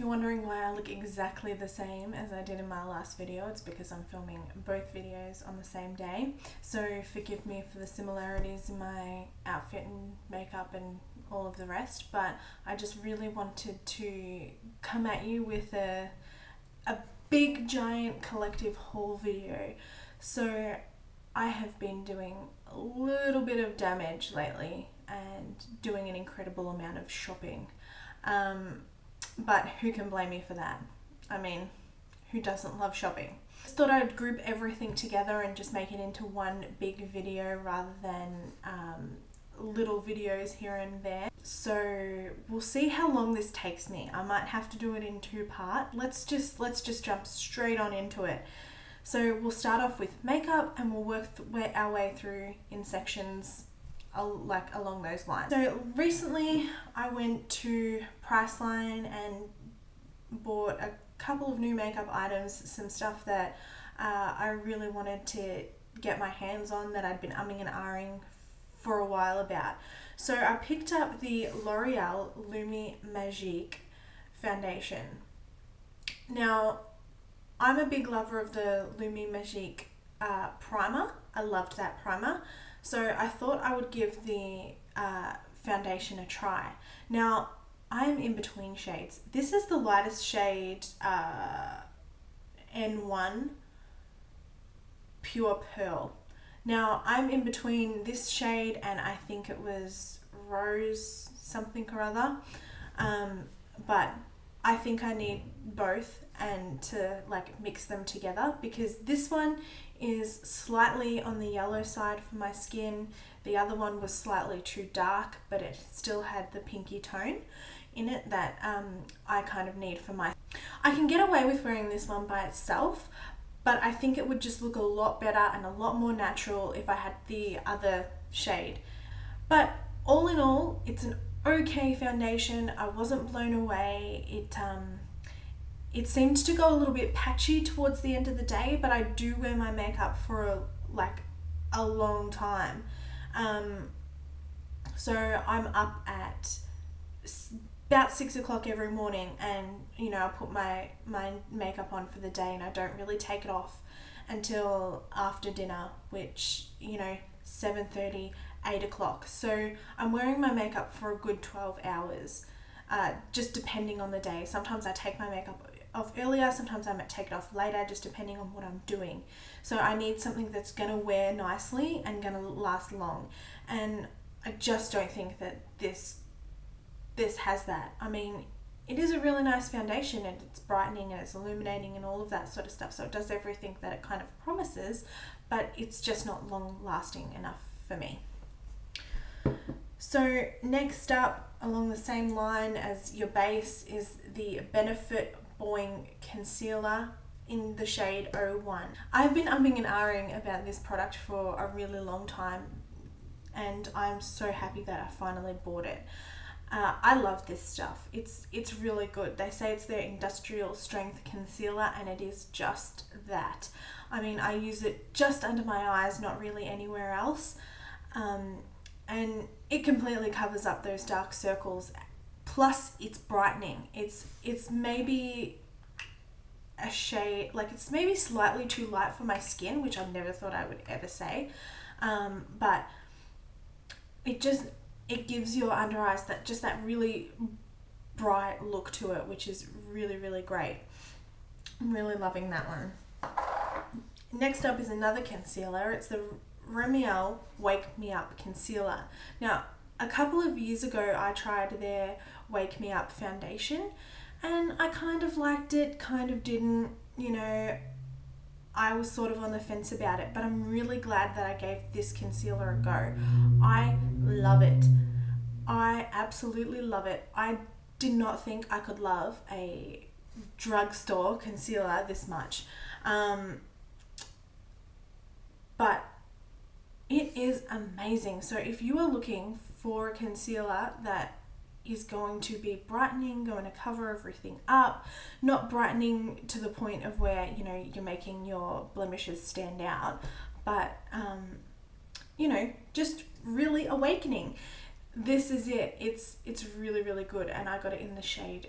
you're wondering why I look exactly the same as I did in my last video, it's because I'm filming both videos on the same day. So forgive me for the similarities in my outfit and makeup and all of the rest, but I just really wanted to come at you with a big giant collective haul video. So I have been doing a little bit of damage lately and doing an incredible amount of shopping. But who can blame me for that? I mean, who doesn't love shopping? Just thought I'd group everything together and just make it into one big video rather than little videos here and there. So we'll see how long this takes me. I might have to do it in two parts. Let's just jump straight on into it. So we'll start off with makeup and we'll work our way through in sections like along those lines. So recently I went to Priceline and bought a couple of new makeup items, some stuff that I really wanted to get my hands on that I'd been umming and ahhing for a while about. So I picked up the L'Oreal Lumi Magique foundation. Now, I'm a big lover of the Lumi Magique primer. I loved that primer. So I thought I would give the foundation a try. Now, I'm in between shades. This is the lightest shade, N1 Pure Pearl. Now, I'm in between this shade and I think it was Rose something or other. But I think I need both and to like mix them together, because this one is slightly on the yellow side for my skin. The other one was slightly too dark, but it still had the pinky tone in it that I kind of need for my... I can get away with wearing this one by itself, but I think it would just look a lot better and a lot more natural if I had the other shade. But all in all, it's an okay foundation. I wasn't blown away. It seemed to go a little bit patchy towards the end of the day, but I do wear my makeup for a long time. So I'm up at about 6 o'clock every morning, and you know, I put my makeup on for the day and I don't really take it off until after dinner, which, you know, 7:30, 8 o'clock. So I'm wearing my makeup for a good 12 hours, just depending on the day. Sometimes I take my makeup off earlier, sometimes I might take it off later, just depending on what I'm doing. So I need something that's going to wear nicely and going to last long, and I just don't think that this has that. I mean, it is a really nice foundation and it's brightening and it's illuminating and all of that sort of stuff, so it does everything that it kind of promises, but it's just not long lasting enough for me. So next up, along the same line as your base, is the Benefit Boing Concealer in the shade 01. I've been umming and ahhing about this product for a really long time, and I'm so happy that I finally bought it. I love this stuff. It's really good. They say it's their industrial strength concealer, and it is just that. I mean, I use it just under my eyes, not really anywhere else. And it completely covers up those dark circles. Plus, it's brightening. It's maybe a shade, like it's maybe slightly too light for my skin, which I never thought I would ever say. But it gives your under eyes that really bright look to it, which is really, really great. I'm really loving that one. Next up is another concealer. It's the Rimmel Wake Me Up Concealer. Now, a couple of years ago, I tried their Wake Me Up foundation, and I kind of liked it, kind of didn't, you know. I was sort of on the fence about it, but I'm really glad that I gave this concealer a go. I love it. I absolutely love it. I did not think I could love a drugstore concealer this much. But it is amazing. So if you are looking for a concealer that is going to be brightening, going to cover everything up, not brightening to the point of where, you know, you're making your blemishes stand out, but you know, just really awakening. This is it. It's really, really good, and I got it in the shade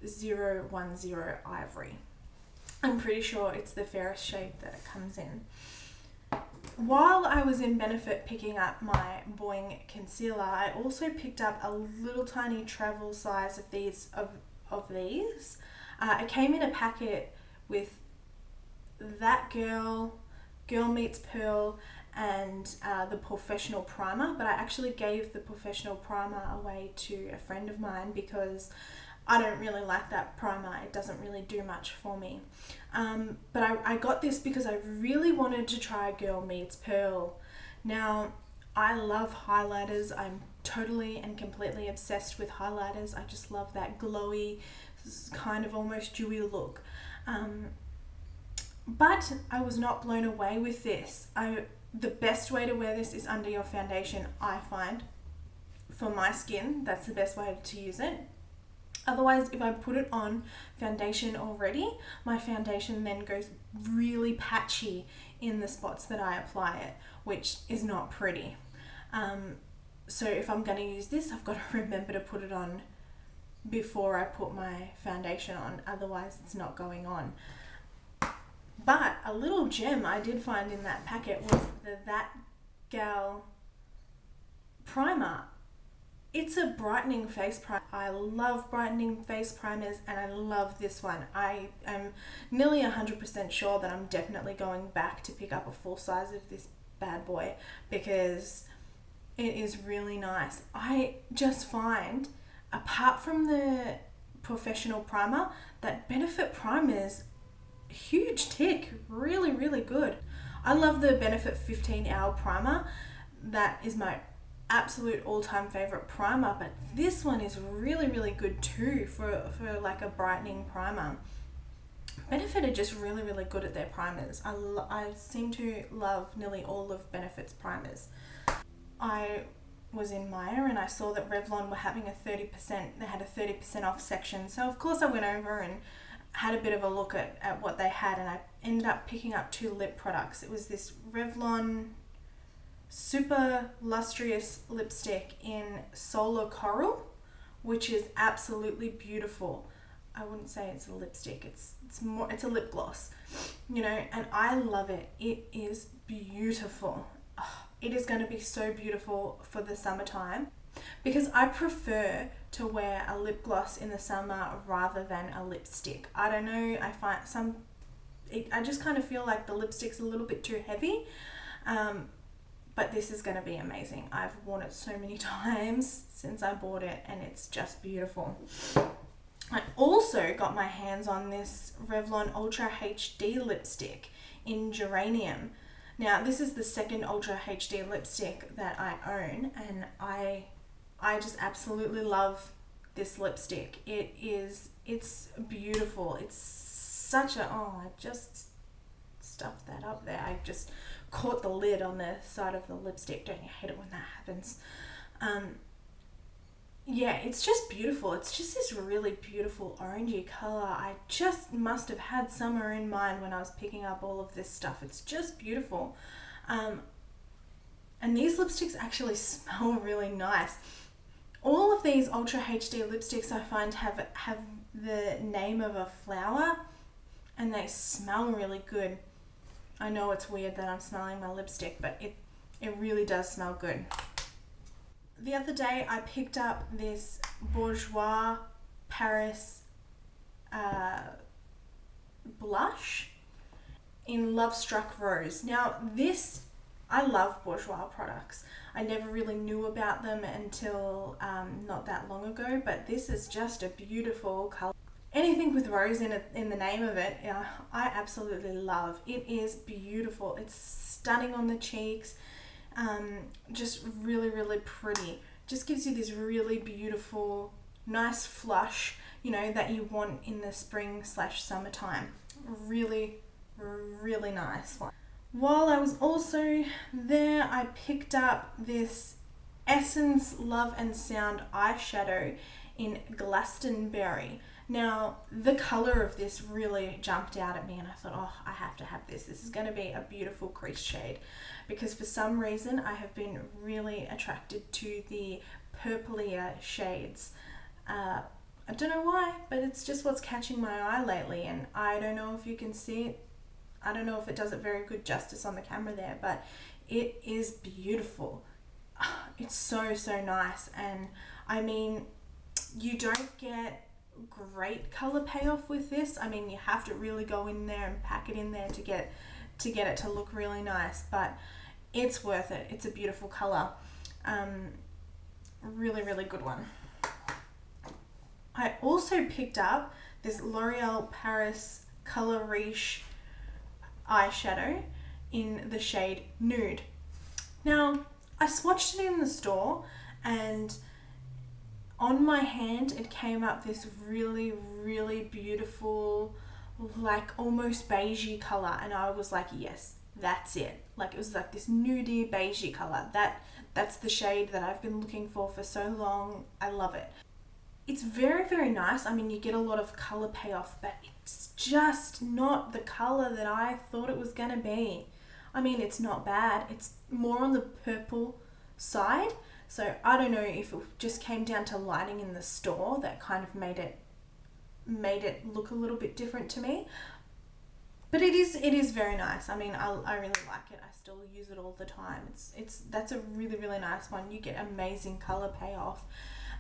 010 Ivory. I'm pretty sure it's the fairest shade that it comes in. While I was in Benefit picking up my Boing concealer, I also picked up a little tiny travel size of these. It came in a packet with That Girl Meets Pearl, and the Professional Primer, but I actually gave the Professional Primer away to a friend of mine because I don't really like that primer. It doesn't really do much for me. But I got this because I really wanted to try Girl Meets Pearl. Now, I love highlighters. I'm totally and completely obsessed with highlighters. I just love that glowy, kind of almost dewy look. But I was not blown away with this. The best way to wear this is under your foundation, I find. For my skin, that's the best way to use it. Otherwise, if I put it on foundation already, my foundation then goes really patchy in the spots that I apply it, which is not pretty. So if I'm going to use this, I've got to remember to put it on before I put my foundation on, otherwise it's not going on. But a little gem I did find in that packet was the That Gal primer. It's a brightening face primer. I love brightening face primers, and I love this one. I am nearly 100% sure that I'm definitely going back to pick up a full size of this bad boy because it is really nice. I just find, apart from the Professional Primer, that Benefit primers, huge tick, really, really good. I love the Benefit 15 Hour Primer. That is my absolute all-time favorite primer, but this one is really, really good too for like a brightening primer. Benefit are just really, really good at their primers. I seem to love nearly all of Benefit's primers. I was in Myer and I saw that Revlon were having a 30%, they had a 30% off section, so of course I went over and had a bit of a look at what they had, and I ended up picking up 2 lip products. It was this Revlon Super Lustrous lipstick in Solar Coral, which is absolutely beautiful. I wouldn't say it's a lipstick, it's a lip gloss, you know, and I love it. It is beautiful. Oh, it is going to be so beautiful for the summertime because I prefer to wear a lip gloss in the summer rather than a lipstick. I don't know, I find I just kind of feel like the lipstick's a little bit too heavy, but this is going to be amazing. I've worn it so many times since I bought it, and it's just beautiful. I also got my hands on this Revlon Ultra HD lipstick in Geranium. Now, this is the second Ultra HD lipstick that I own, and I just absolutely love this lipstick. It's beautiful. It's such a, I just stuffed that up there. I just caught the lid on the side of the lipstick. Don't you hate it when that happens? Yeah, it's just beautiful. It's just this really beautiful orangey color. I just must have had summer in mind when I was picking up all of this stuff. It's just beautiful. And these lipsticks actually smell really nice. All of these Ultra HD lipsticks I find have the name of a flower, and they smell really good. I know it's weird that I'm smelling my lipstick, but it really does smell good. The other day I picked up this Bourjois Paris blush in Love Struck Rose. Now this, I love Bourjois products. I never really knew about them until not that long ago, but this is just a beautiful color. Anything with rose in the name of it, I absolutely love. It is beautiful. It's stunning on the cheeks. Just really, really pretty. Just gives you this really beautiful, nice flush, you know, that you want in the spring/summertime. Really, really nice one. While I was also there, I picked up this Essence Love and Sound eyeshadow in Glastonbury. Now, the color of this really jumped out at me, and I thought, oh, I have to have this. This is going to be a beautiful crease shade, because for some reason I have been really attracted to the purplier shades I don't know why, but it's just what's catching my eye lately, and I don't know if you can see it. I don't know if it does it very good justice on the camera there, but it is beautiful. It's so, so nice. And I mean, you don't get great color payoff with this. I mean, you have to really go in there and pack it in there to get it to look really nice, but it's worth it. It's a beautiful color. Really, really good one. I also picked up this L'Oreal Paris Color Riche eyeshadow in the shade Nude. Now, I swatched it in the store, and on my hand it came up this really, really beautiful, like almost beigey color, and I was like, yes, that's it. Like, it was like this nudie beigey color. That's the shade that I've been looking for so long. I love it. It's very, very nice. I mean, you get a lot of color payoff, but it's just not the color that I thought it was gonna be. I mean, it's not bad. It's more on the purple side. So I don't know if it just came down to lighting in the store that kind of made it look a little bit different to me. But it is very nice. I mean, I really like it. I still use it all the time. That's a really, really nice one. You get amazing color payoff,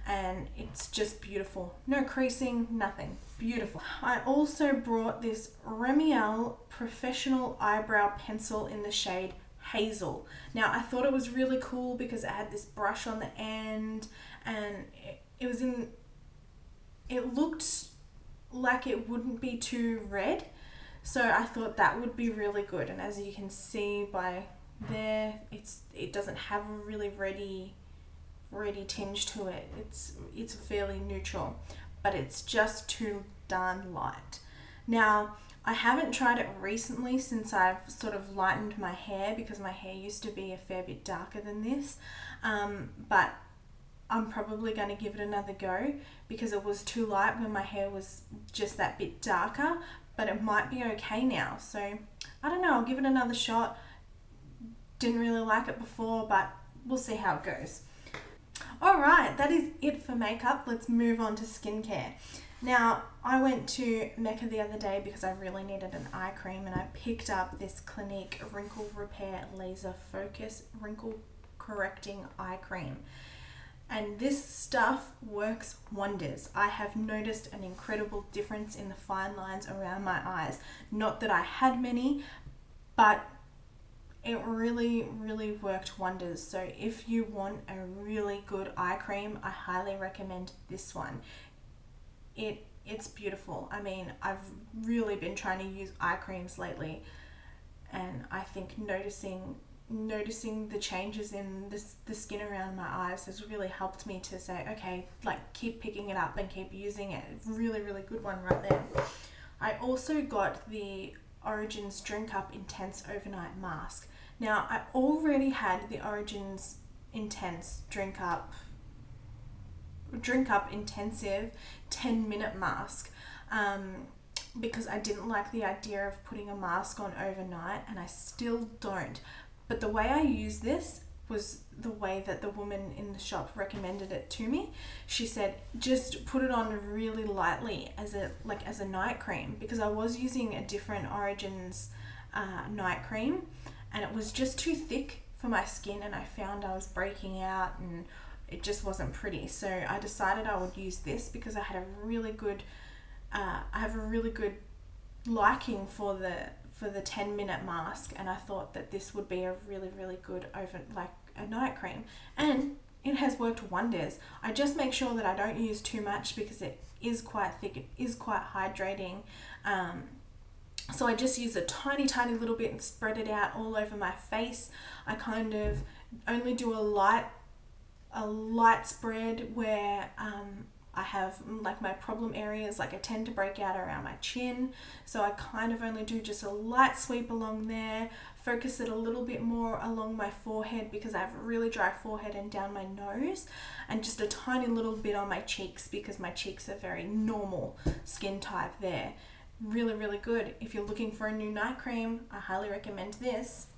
and it's just beautiful. No creasing, nothing. Beautiful. I also brought this Remiel Professional Eyebrow Pencil in the shade Hazel. Now, I thought it was really cool because it had this brush on the end, and it looked like it wouldn't be too red. So I thought that would be really good. And as you can see by there, it doesn't have a really reddy tinge to it. It's fairly neutral, but it's just too darn light. Now, I haven't tried it recently since I've sort of lightened my hair, because my hair used to be a fair bit darker than this, but I'm probably going to give it another go because it was too light when my hair was just that bit darker, but it might be okay now. So I don't know, I'll give it another shot. Didn't really like it before, but we'll see how it goes. Alright, that is it for makeup. Let's move on to skincare. Now, I went to Mecca the other day because I really needed an eye cream, and I picked up this Clinique Wrinkle Repair Laser Focus Wrinkle Correcting Eye Cream. And this stuff works wonders. I have noticed an incredible difference in the fine lines around my eyes. Not that I had many, but it really, really worked wonders. So if you want a really good eye cream, I highly recommend this one. It's beautiful. I mean, I've really been trying to use eye creams lately, and I think noticing the changes in the skin around my eyes has really helped me to say, okay, like, keep picking it up and keep using it. Really, really good one right there. I also got the Origins Drink Up Intense Overnight Mask. Now, I already had the Origins Intense Drink Up Intensive 10-minute mask, because I didn't like the idea of putting a mask on overnight, and I still don't. But the way I use this was the way that the woman in the shop recommended it to me. She said, just put it on really lightly as a night cream, because I was using a different Origins night cream, and it was just too thick for my skin, and I found I was breaking out and it just wasn't pretty. So I decided I would use this because I had a really good liking for the 10-minute mask, and I thought that this would be a really, really good a night cream, and it has worked wonders. I just make sure that I don't use too much because it is quite thick, it is quite hydrating. So I just use a tiny little bit and spread it out all over my face. I kind of only do a light spread where I have like my problem areas, like I tend to break out around my chin, so I kind of only do just a light sweep along there, focus it a little bit more along my forehead because I have a really dry forehead, and down my nose, and just a tiny little bit on my cheeks because my cheeks are very normal skin type there. Really, really good. If you're looking for a new night cream, I highly recommend this.